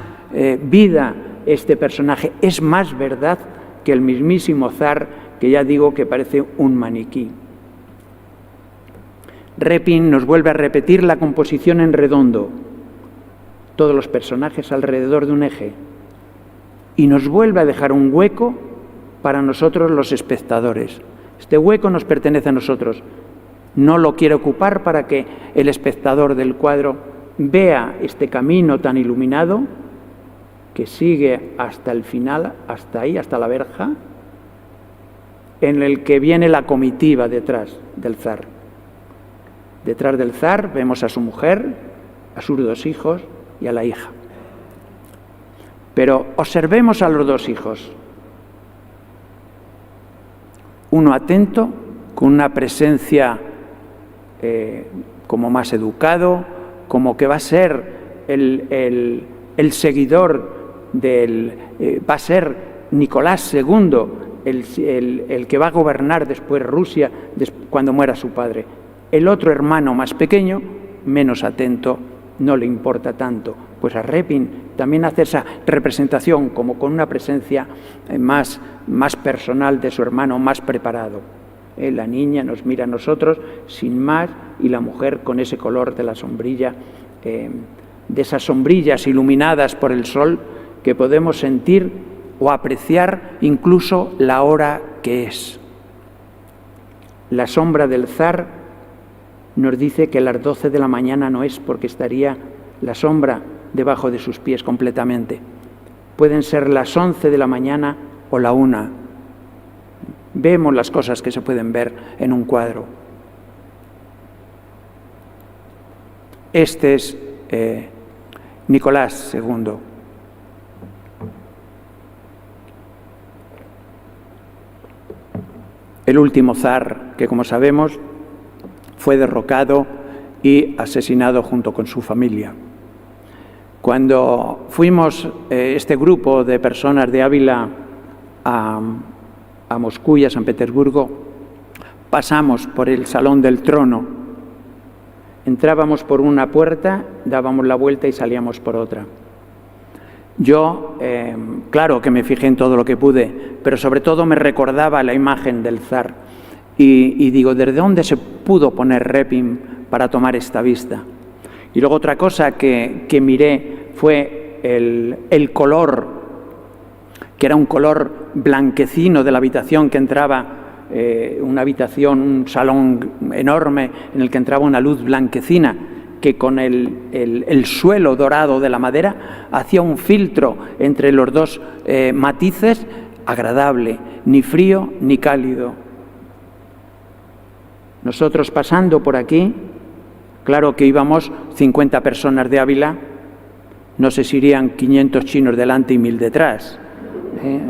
vida este personaje. Es más verdad que el mismísimo zar, que ya digo que parece un maniquí. Repin nos vuelve a repetir la composición en redondo. Todos los personajes alrededor de un eje. Y nos vuelve a dejar un hueco para nosotros los espectadores. Este hueco nos pertenece a nosotros. No lo quiere ocupar para que el espectador del cuadro vea este camino tan iluminado que sigue hasta el final, hasta ahí, hasta la verja, en el que viene la comitiva detrás del zar. Detrás del zar vemos a su mujer, a sus dos hijos y a la hija. Pero observemos a los dos hijos. Uno atento, con una presencia como más educado, como que va a ser el seguidor va a ser Nicolás II, el que va a gobernar después Rusia cuando muera su padre. El otro hermano más pequeño, menos atento, no le importa tanto. Pues a Repin también hace esa representación como con una presencia más personal de su hermano, más preparado. La niña nos mira a nosotros sin más y la mujer con ese color de la sombrilla, de esas sombrillas iluminadas por el sol que podemos sentir o apreciar incluso la hora que es. La sombra del zar nos dice que las 12 de la mañana no es, porque estaría la sombra debajo de sus pies completamente. Pueden ser las 11 de la mañana o la 1. Vemos las cosas que se pueden ver en un cuadro. Este es Nicolás II. El último zar que, como sabemos, fue derrocado y asesinado junto con su familia. Cuando fuimos este grupo de personas de Ávila a Moscú y a San Petersburgo, pasamos por el Salón del Trono. Entrábamos por una puerta, dábamos la vuelta y salíamos por otra. Yo, claro que me fijé en todo lo que pude, pero sobre todo me recordaba la imagen del zar. Y digo, ¿desde dónde se pudo poner Repin para tomar esta vista? Y luego otra cosa que miré fue el color, que era un color blanquecino de la habitación que entraba, una habitación, un salón enorme en el que entraba una luz blanquecina, que con el suelo dorado de la madera hacía un filtro entre los dos matices agradable, ni frío ni cálido. Nosotros pasando por aquí, claro que íbamos 50 personas de Ávila, no sé si irían 500 chinos delante y 1000 detrás,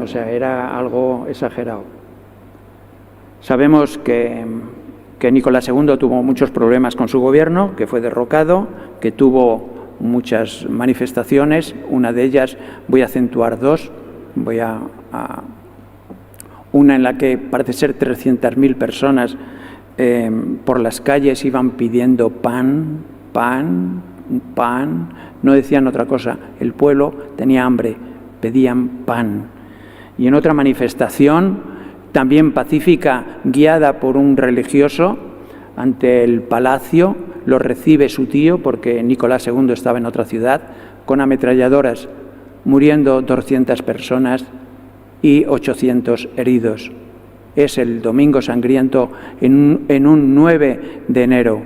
o sea, era algo exagerado. Sabemos que Nicolás II tuvo muchos problemas con su gobierno, que fue derrocado, que tuvo muchas manifestaciones, una de ellas voy a acentuar dos, una en la que parece ser 300.000 personas por las calles iban pidiendo pan, pan, pan, no decían otra cosa, el pueblo tenía hambre, pedían pan. Y en otra manifestación, también pacífica, guiada por un religioso, ante el palacio, lo recibe su tío, porque Nicolás II estaba en otra ciudad, con ametralladoras, muriendo 200 personas y 800 heridos. Es el Domingo Sangriento en un 9 de enero.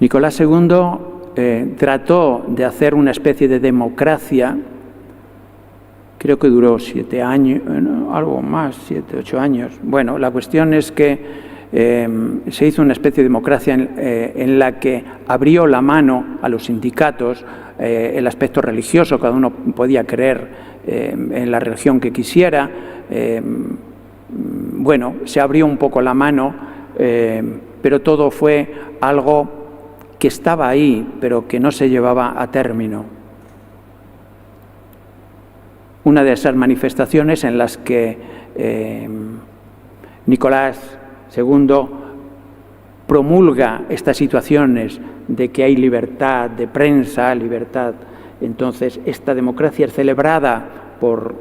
Nicolás II trató de hacer una especie de democracia, creo que duró 7 años, algo más, 7, 8 años. Bueno, la cuestión es que se hizo una especie de democracia en la que abrió la mano a los sindicatos, el aspecto religioso, cada uno podía creer en la religión que quisiera. Bueno, se abrió un poco la mano, pero todo fue algo que estaba ahí, pero que no se llevaba a término. Una de esas manifestaciones en las que Nicolás II promulga estas situaciones de que hay libertad de prensa, libertad. Entonces, esta democracia es celebrada por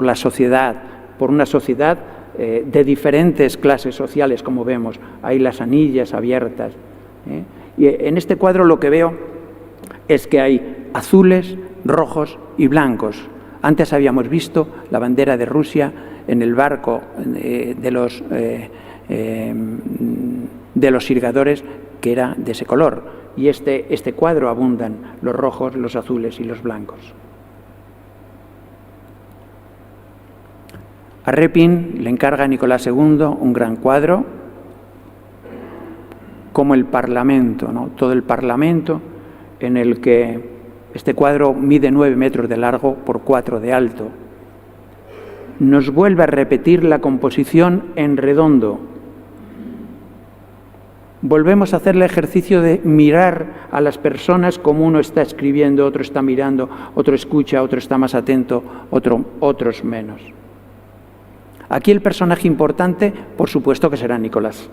la sociedad, por una sociedad de diferentes clases sociales, como vemos. Hay las anillas abiertas. Y en este cuadro lo que veo es que hay azules, rojos y blancos. Antes habíamos visto la bandera de Rusia en el barco de los sirgadores, que era de ese color. Y este cuadro abundan los rojos, los azules y los blancos. A Repin le encarga a Nicolás II un gran cuadro, como el Parlamento, ¿no? Todo el Parlamento, en el que este cuadro mide 9 metros de largo por 4 de alto. Nos vuelve a repetir la composición en redondo. Volvemos a hacer el ejercicio de mirar a las personas como uno está escribiendo, otro está mirando, otro escucha, otro está más atento, otros menos. Aquí el personaje importante, por supuesto que será Nicolás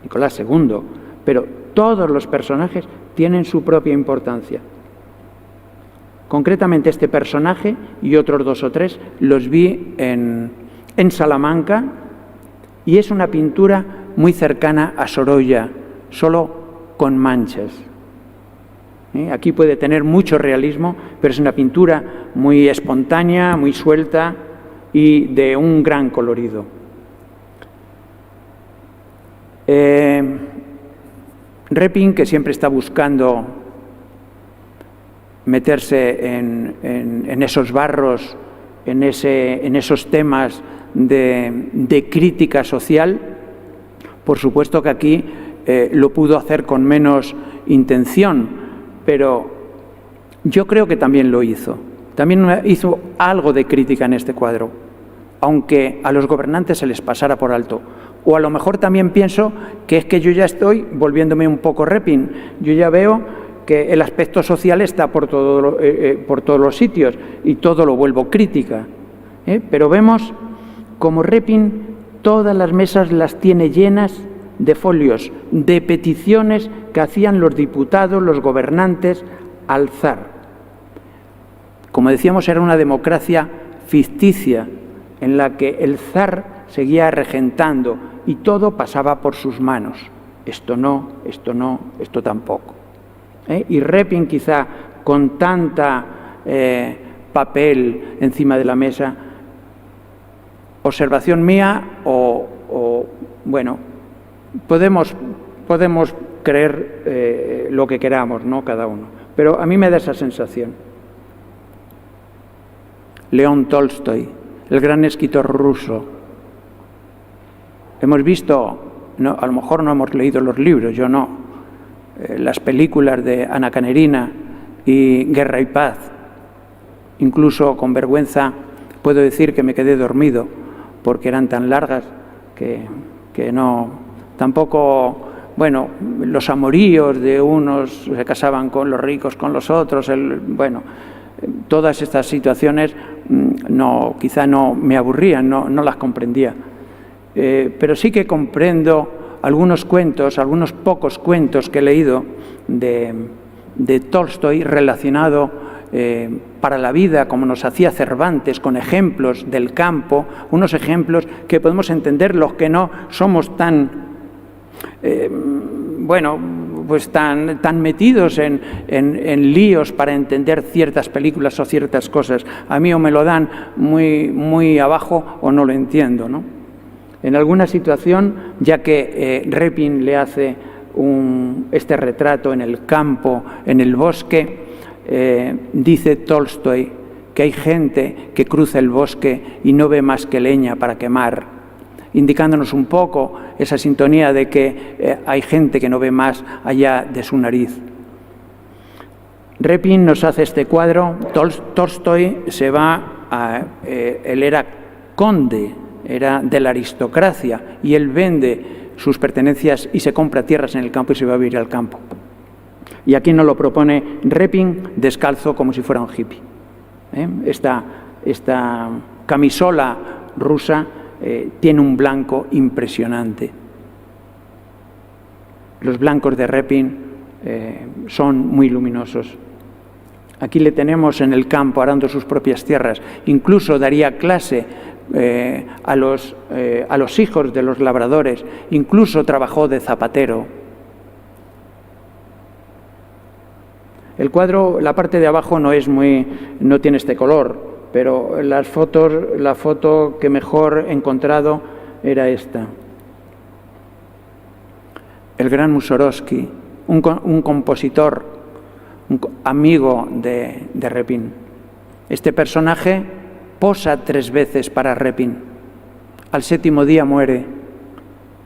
II, pero todos los personajes tienen su propia importancia. Concretamente este personaje y otros 2 o 3 los vi en Salamanca, y es una pintura muy cercana a Sorolla, solo con manchas. Aquí puede tener mucho realismo, pero es una pintura muy espontánea, muy suelta y de un gran colorido. Repin, que siempre está buscando meterse en esos barros, en esos temas de crítica social, por supuesto que aquí lo pudo hacer con menos intención, pero yo creo que también lo hizo. También hizo algo de crítica en este cuadro, aunque a los gobernantes se les pasara por alto. O a lo mejor también pienso que es que yo ya estoy volviéndome un poco Repin. Yo ya veo que el aspecto social está por todos los sitios y todo lo vuelvo crítica. Pero vemos como Repin todas las mesas las tiene llenas de folios, de peticiones que hacían los diputados, los gobernantes al zar. Como decíamos, era una democracia ficticia en la que el zar seguía regentando y todo pasaba por sus manos. Esto no, esto tampoco. Y Repin, quizá con tanta papel encima de la mesa, observación mía o bueno, Podemos creer lo que queramos, ¿no? Cada uno. Pero a mí me da esa sensación. León Tolstoy, el gran escritor ruso. Hemos visto, no, a lo mejor no hemos leído los libros, yo no, las películas de Ana Karenina y Guerra y Paz. Incluso con vergüenza puedo decir que me quedé dormido porque eran tan largas que no, tampoco, bueno, los amoríos de unos se casaban con los ricos, con los otros, bueno, todas estas situaciones no, quizá no me aburrían, no las comprendía. Pero sí que comprendo algunos cuentos, algunos pocos cuentos que he leído de Tolstoy relacionado para la vida, como nos hacía Cervantes, con ejemplos del campo, unos ejemplos que podemos entender los que no somos tan, bueno, pues tan metidos en líos para entender ciertas películas o ciertas cosas. A mí o me lo dan muy abajo o no lo entiendo, ¿no? En alguna situación, ya que Repin le hace este retrato en el campo, en el bosque, dice Tolstoy que hay gente que cruza el bosque y no ve más que leña para quemar, indicándonos un poco esa sintonía de que hay gente que no ve más allá de su nariz. Repin nos hace este cuadro. Tolstoy se va él era conde, era de la aristocracia, y él vende sus pertenencias y se compra tierras en el campo y se va a vivir al campo. Y aquí nos lo propone Repin descalzo como si fuera un hippie. Esta camisola rusa tiene un blanco impresionante. Los blancos de Repin son muy luminosos. Aquí le tenemos en el campo arando sus propias tierras. Incluso daría clase a los hijos de los labradores. Incluso trabajó de zapatero. El cuadro, la parte de abajo no tiene este color, pero la foto que mejor he encontrado era esta. El gran Mussorgsky, un compositor, un amigo de Repin. Este personaje posa 3 veces para Repin. Al 7º día muere.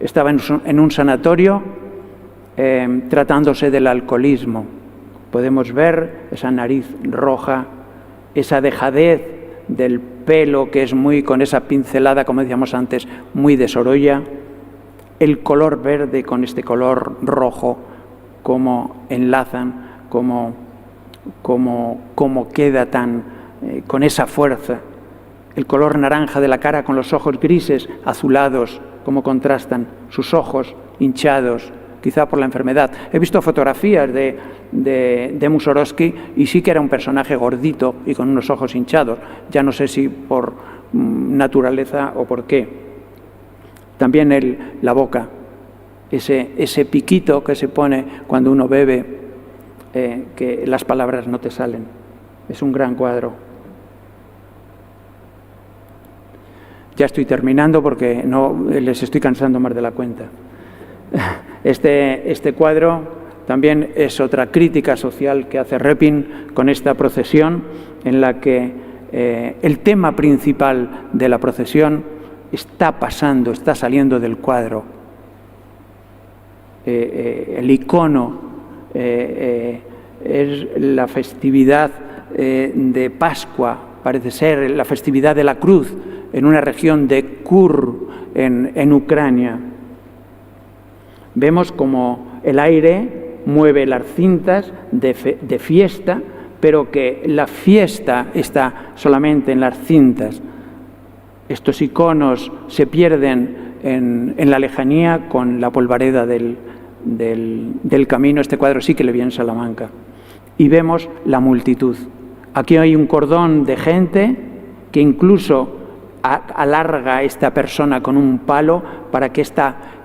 Estaba en un sanatorio tratándose del alcoholismo. Podemos ver esa nariz roja, esa dejadez del pelo que es con esa pincelada, como decíamos antes, muy de Sorolla, el color verde con este color rojo, cómo enlazan, cómo queda tan con esa fuerza, el color naranja de la cara con los ojos grises, azulados, cómo contrastan sus ojos hinchados, quizá por la enfermedad. He visto fotografías de Mussorgsky y sí que era un personaje gordito y con unos ojos hinchados. Ya no sé si por naturaleza o por qué. También la boca, ese piquito que se pone cuando uno bebe, que las palabras no te salen. Es un gran cuadro. Ya estoy terminando porque les estoy cansando más de la cuenta. Este cuadro también es otra crítica social que hace Repin con esta procesión, en la que el tema principal de la procesión está saliendo del cuadro. El icono es la festividad de Pascua, parece ser la festividad de la cruz, en una región de Kur, en Ucrania. Vemos como el aire mueve las cintas de fiesta, pero que la fiesta está solamente en las cintas. Estos iconos se pierden en la lejanía con la polvareda del camino. Este cuadro sí que le vi en Salamanca. Y vemos la multitud. Aquí hay un cordón de gente que incluso alarga a esta persona con un palo para que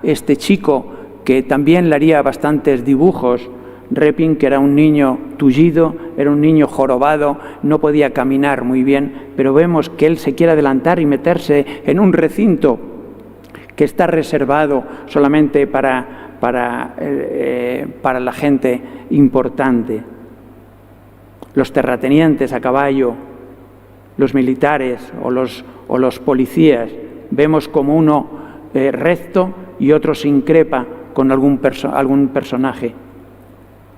este chico, que también le haría bastantes dibujos, Repin, que era un niño tullido, era un niño jorobado, no podía caminar muy bien, pero vemos que él se quiere adelantar y meterse en un recinto que está reservado solamente para la gente importante. Los terratenientes a caballo, los militares o los policías, vemos como uno recto y otro se increpa con algún personaje.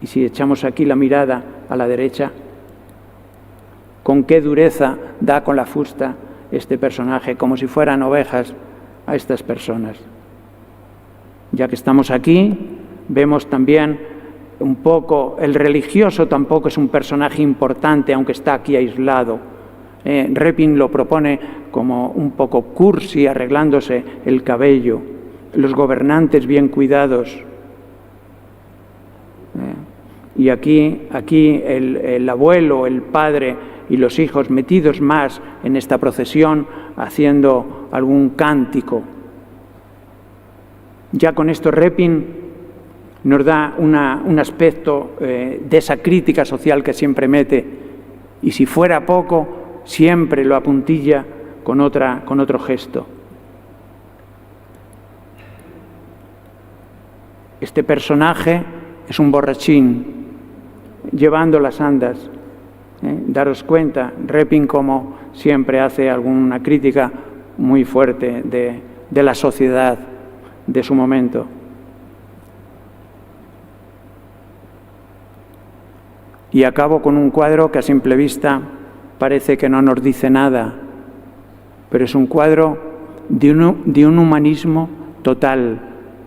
Y si echamos aquí la mirada a la derecha, con qué dureza da con la fusta este personaje, como si fueran ovejas a estas personas. Ya que estamos aquí, vemos también un poco, el religioso tampoco es un personaje importante, aunque está aquí aislado. Repin lo propone como un poco cursi, arreglándose el cabello, los gobernantes bien cuidados. Y aquí el abuelo, el padre y los hijos metidos más en esta procesión, haciendo algún cántico. Ya con esto Repin nos da un aspecto de esa crítica social que siempre mete, y si fuera poco, siempre lo apuntilla con otro gesto. Este personaje es un borrachín, llevando las andas. Daros cuenta, Repin, como siempre, hace alguna crítica muy fuerte de la sociedad de su momento. Y acabo con un cuadro que a simple vista parece que no nos dice nada, pero es un cuadro de un humanismo total.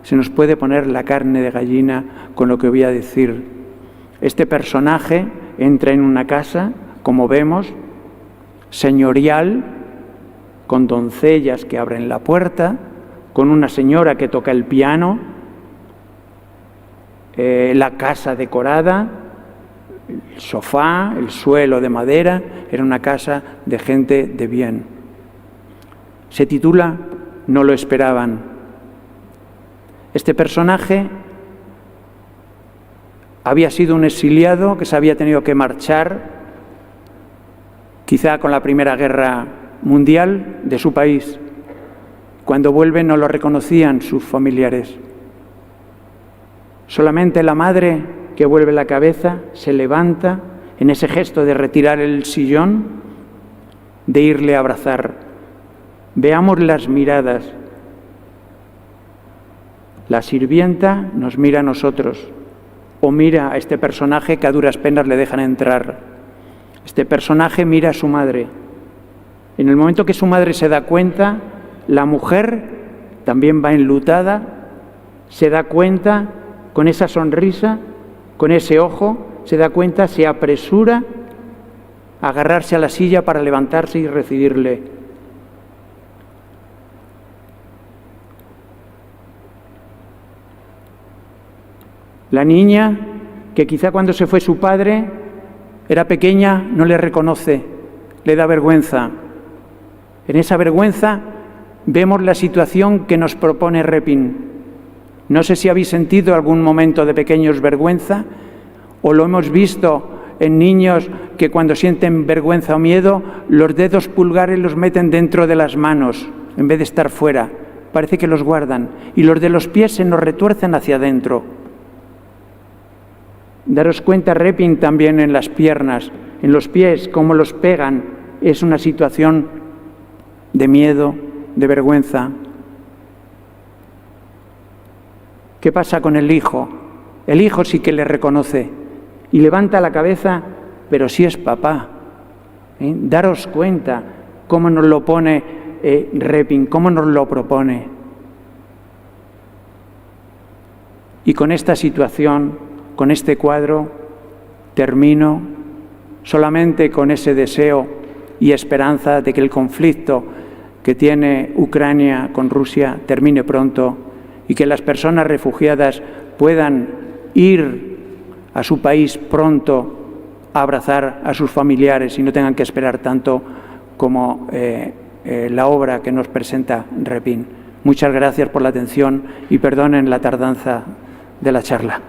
Se nos puede poner la carne de gallina con lo que voy a decir. Este personaje entra en una casa, como vemos, señorial, con doncellas que abren la puerta, con una señora que toca el piano, la casa decorada, el sofá, el suelo de madera. Era una casa de gente de bien. Se titula No lo esperaban. Este personaje había sido un exiliado que se había tenido que marchar, quizá con la Primera Guerra Mundial, de su país. Cuando vuelve no lo reconocían sus familiares. Solamente la madre, que vuelve la cabeza, se levanta en ese gesto de retirar el sillón, de irle a abrazar. Veamos las miradas. La sirvienta nos mira a nosotros, o mira a este personaje que a duras penas le dejan entrar. Este personaje mira a su madre. En el momento que su madre se da cuenta, la mujer también va enlutada, se da cuenta con esa sonrisa, con ese ojo, se da cuenta, se apresura a agarrarse a la silla para levantarse y recibirle. La niña, que quizá cuando se fue su padre, era pequeña, no le reconoce, le da vergüenza. En esa vergüenza vemos la situación que nos propone Repin. No sé si habéis sentido algún momento de pequeños vergüenza, o lo hemos visto en niños que cuando sienten vergüenza o miedo, los dedos pulgares los meten dentro de las manos, en vez de estar fuera. Parece que los guardan. Y los de los pies se nos retuercen hacia adentro. Daros cuenta, Repin, también en las piernas, en los pies, cómo los pegan. Es una situación de miedo, de vergüenza. ¿Qué pasa con el hijo? El hijo sí que le reconoce y levanta la cabeza, pero sí es papá. Daros cuenta cómo nos lo pone Repin, cómo nos lo propone. Y con esta situación, con este cuadro, termino solamente con ese deseo y esperanza de que el conflicto que tiene Ucrania con Rusia termine pronto y que las personas refugiadas puedan ir a su país pronto a abrazar a sus familiares y no tengan que esperar tanto como la obra que nos presenta Repin. Muchas gracias por la atención y perdonen la tardanza de la charla.